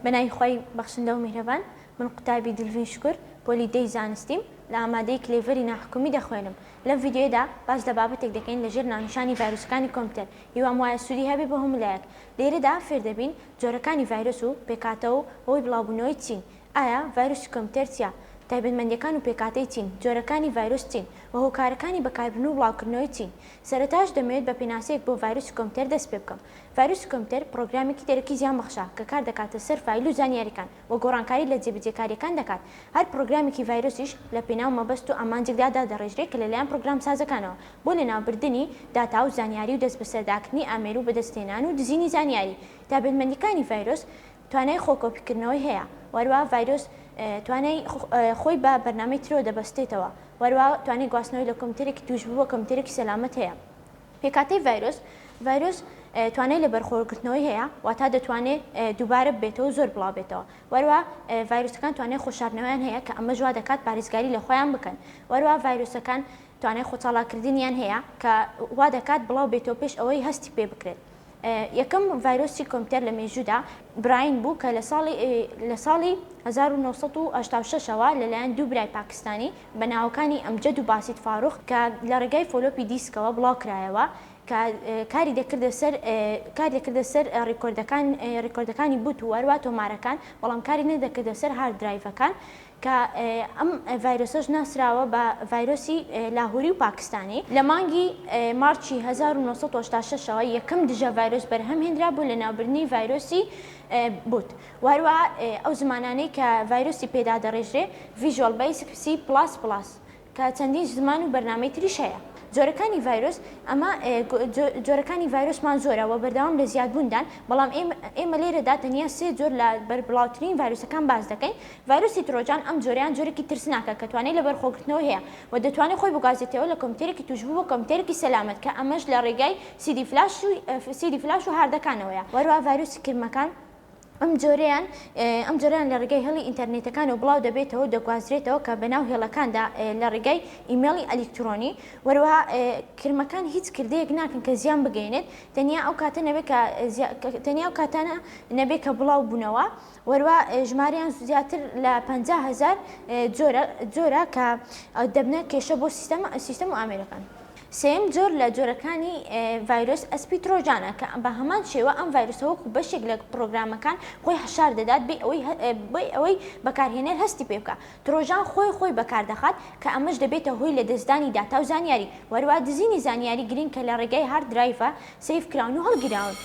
بەناوی خۆی بەخشندە و میهرەبان، من قوتابی دلڤین شکر پۆلیدەی زانستیم لە ئامادەی کلێڤەری ناحکومی دەخوێنم. لەم ڤیدیۆدا باس لە بابەتێک دەکەین لەژێر ناونیشانی ڤایرۆسەکانی کۆمپیوتەر. هیوام وایە سوودی هەبێ بۆ هەموو لایەک. لێرەدا فێر دەبین جۆرەکانی ڤایرۆس و پێکاتەوە ئەوەی بڵاوبوونەوەی چین. ئایا ڤایرۆسی کۆمپیوتەر چییە؟ تایبەتمەندیەکان و پێکاتەی چین، جۆرەکانی ڤایرۆس چین و هۆکارەکانی بەکاربردن و بڵاوکردنەوەی چین. سەرەتاش دەمەوێت بە پێناسەیەک بۆ ڤایرۆسی کۆمپیوتەر دەست پێ بکەم. ڤایرۆسی کۆمپیوتەر پرۆگرامێکی دەرەکی زیانبەخشە کە کار دەکاتە سەر فایل و زانیاریەکان و گۆڕانکاری لە جێبەجێکاریەکان دەکات. هەر پرۆگرامێکی ڤایرۆسیش لە پێناو مەبەست و ئامانجێکدا دادەڕێژرێت کە لەلایەن پرۆگرام سازەکانەوە بۆ لەناوبردنی داتا و زانیاری و دەست بەسەرداکردنی ئامێر و بەدەستهێنان و دزینی زانیاری. تایبەتمەندیەکانی ڤایرۆس توانای خۆکۆپیکردنەوەی هەیە، وەروە ڤایرۆس توانای خۆی بە بەرنامەی ترەوە دەبەستێتەوە، وەروە توانای گواستنەوەی لە کۆمپیوتەرێکی توشبوو بە کۆمپیوتەرێکی سەلامەت هەیە. پێکاتەی ڤایرۆس توانای لە بەرخۆڕگرتنەوەی هەیە، واتە دەتوانێت دووبارە بێتەوە زۆر بڵاو بێتەوە. وەروە ڤایرۆسەکان توانای خۆشاردنەوەیان هەیە کە ئەمە وا دەکات پارێزگاری لە خۆیان بکەن. وەروە ڤایرۆسەکان توانای خۆچاڵاکردنیان هەیە کە وا دەکات بڵاو بێتەوە پێش ئەوەی هەستی پێ بکرێت. یەکەم ڤایرۆسی کۆمپیوتەر لە مێژوودا براین بوو کە لە ساڵی 1986ەوە لەلایەن دوو برای پاکستانی بە ناوەکانی ئەمجەد و باسیت فاروق کە لە ڕێگای فۆلۆپی دیسکەوە بڵاو کرایەوە کە کاری دەکردە سەر ڕیکۆردەکانی بوت و وەروە تۆمارەکان، بەڵام کاری نەدەکردە سەر هارد درایڤەکان کە ئەم ڤایرۆسەش ناسراوە بە ڤایرۆسی لاهوری و پاکستانی. لە مانگی مارچی 1986ەوە یەکەم دژە ڤایرۆس بەرهەمهێنرا بوو لە ناوبردنی ڤایرۆسی بوت. وەروە ئەو زمانانەی کە ڤایرۆسی پێدا دەڕێژرێ ڤیژوەڵ بیسیک C++ کە چەندین زمان و بەرنامەی تریش هەیە. جۆرەکانی ڤایرۆس ئەمە جۆرەکانی ڤایرۆسمان زۆرەوە بەردەوام لە زیادبووندان، بەڵام ئێمە لێرەدا تەنیا سێ جۆر لە بەربڵاوترین ڤایرۆسەکان باز دەکەین. ڤایرۆسی ترۆجان ئەم جۆریان جۆرێکی ترسناکە کە توانای لە بەرخۆگرتنەوە هەیە و دەتوانێت خۆی بگازێتەوە لە کۆمپیوتەرێکی توشبوو بە کۆمپیوتەرێکی سەلامەت کە ئەمەش لە ڕێگای CD فلاش و هاردەکانەوەیە. وەروە ڤایرۆسی کرمەکان ئەم جۆریان لە ڕێگای هێڵی ئینتەرنێتەکان و بڵاو دەبێتەوە دەگوازرێتەوە کە بەناو هێڵەکاندا لە ڕێگای ئیمێڵی ئەلکترۆنی. وەروە کرمەکان هیچ کردەیەک ناکەن کە زیان بگەێنێت، تەنیا ئەو کاتانە نەبێت کە بڵاو بوونەوە. وەروە ژمارەیان زیاتر لە 50,000 جۆرە کە دەبنە کێشە بۆ سیستەم و ئامێرەکان. سێم جۆر لە جۆرەکانی ڤایرۆس ئەسپی ترۆجانە کە بە هەمان شێوە ئەم ڤایرۆسە وەکو بەشێک لە پرۆگرامەکان خۆی هەشار دەدات بێ ئەوەی بەکارهێنەر هەستی پێ بکە. ترۆژان خۆی بەکاردەخات کە ئەمەش دەبێتە هۆی لە دەستدانی داتا و زانیاری، وەروە دزینی زانیاری گرنگ کە لە ڕێگای هارد درایڤە سیف کراون و هەڵگیراون.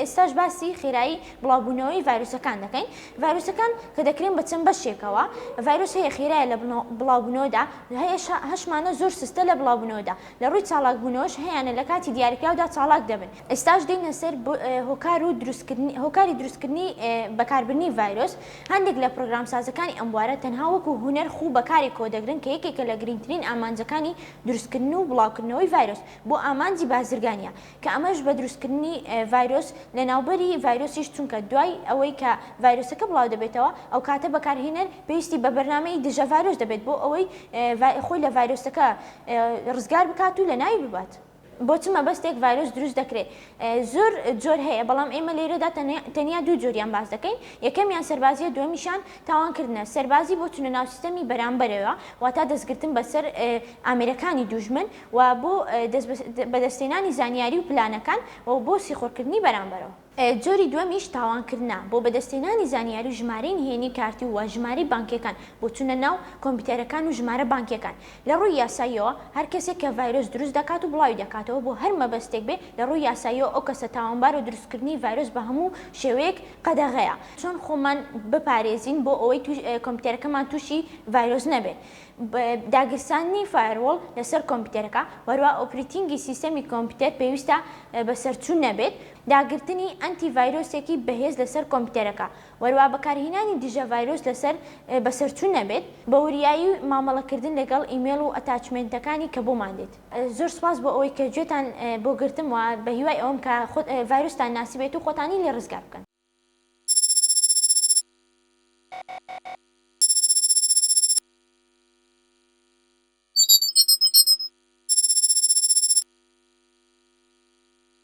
ئێستاش باسی خێرایی بڵاوبوونەوەی ڤایرۆسەکان دەکەین. ڤایرۆسەکان کە دەکرێن بە چەند بەشێکەوە، ڤایرۆس هەیە خێرایە لە بڵاوبوونەوەدا، هەیە هەشمانە زۆر سستە لە بڵاوبوونەوەدا، لە ڕووی چالاک بوونەوەش هەیەە لە کاتی دیاریکراودا چالاک دەبن. ئێستاش دێنە سەر هۆکاری دروستکردنی بەکاربردنی ڤایرۆس. هەندێک لە پرۆگرامسازەکانی ئەم بوارە تەنها وەکو هونەر خوو بەکاری کۆدەگرن کە یەکێکە لە گرنگترین ئامانجەکانی دروستکردن و بڵاوکردنەوەی ڤایرۆس بۆ ئامانجی بازرگانیە کە ئەمەش بە دروستکردنی ڤایرۆس لە ناوبەری ڤایرۆسیش چونکە دوای ئەوەی کە ڤایرۆسەکە بڵاو دەبێتەوە ئەو کاتە بەکارهێنەر پێویستی بە بەرنامەی دژە ڤایرۆس دەبێت بۆ ئەوەی خۆی لە ڤایرۆسەکە ڕزگار بکات و لە ناوی ببات. بۆ چ مەبەستێک ڤایرۆس دروست دەکرێت؟ زۆر جۆر هەیە، بەڵام ئێمە لێرەدا تەنیا دوو جۆریان باز دەکەین. یەکەمیان سەربازیە، دووەمیشان تاوانکردنە. سەربازی بۆ چونە ناو سیستەمی بەرامبەرەوە، واتە دەستگرتن بەسەر ئامێرەکانی دوژمن و بۆ بەدەستێنانی زانیاری و پلانەکان و بۆ سیخۆرکردنی بەرامبەرەوە. جۆری دووەمیش تاوانکردنە بۆ بەدەستێنانی زانیاری و ژمارەی نهێنی کارتی و ژمارەی بانکیەکان بۆ چونە ناو کۆمپیوتەرەکان و ژمارە بانکیەکان. لە ڕووی یاساییەوە هەر کەسێک کە ڤایرۆس دروست دەکات و بڵاوی دەکاتەوە بۆ هەر مەبەستێک بێ لە ڕووی یاساییەوە ئەو کەسە تاوانبار و دروستکردنی ڤایرۆس بە هەموو شێوەیەک قەدەغەیە. چۆن خۆمان بپارێزین بۆ ئەوەی کۆمپیوتەرەکەمان تووشی ڤایرۆس نەبێت؟ داگرسانی فایروڵ لەسەر کۆمپیوتەرەکە، وەروە ئۆپرێتینگی سیستەمی کۆمپیوتەر پێویستە بەسەرچوون نەبێت، داگرتنی ئەنتی ڤایرۆسێکی بەهێز لەسەر کۆمپیوتەرەکە، وەروە بەکارهێنانی دژە ڤایرۆس بەسەرچوون نەبێت، بە وریایی مامەڵەکردن لەگەڵ ئیمێل و ئەتاچمنتەکانی کە بۆمان دێت. زۆر سپاس بۆ ئەوەی کە گوێتان بۆ گرتم و بە هیوای ئەوم کە ڤایرۆستان ناسیبێت و خۆتانی لێ ڕزگار بکەن.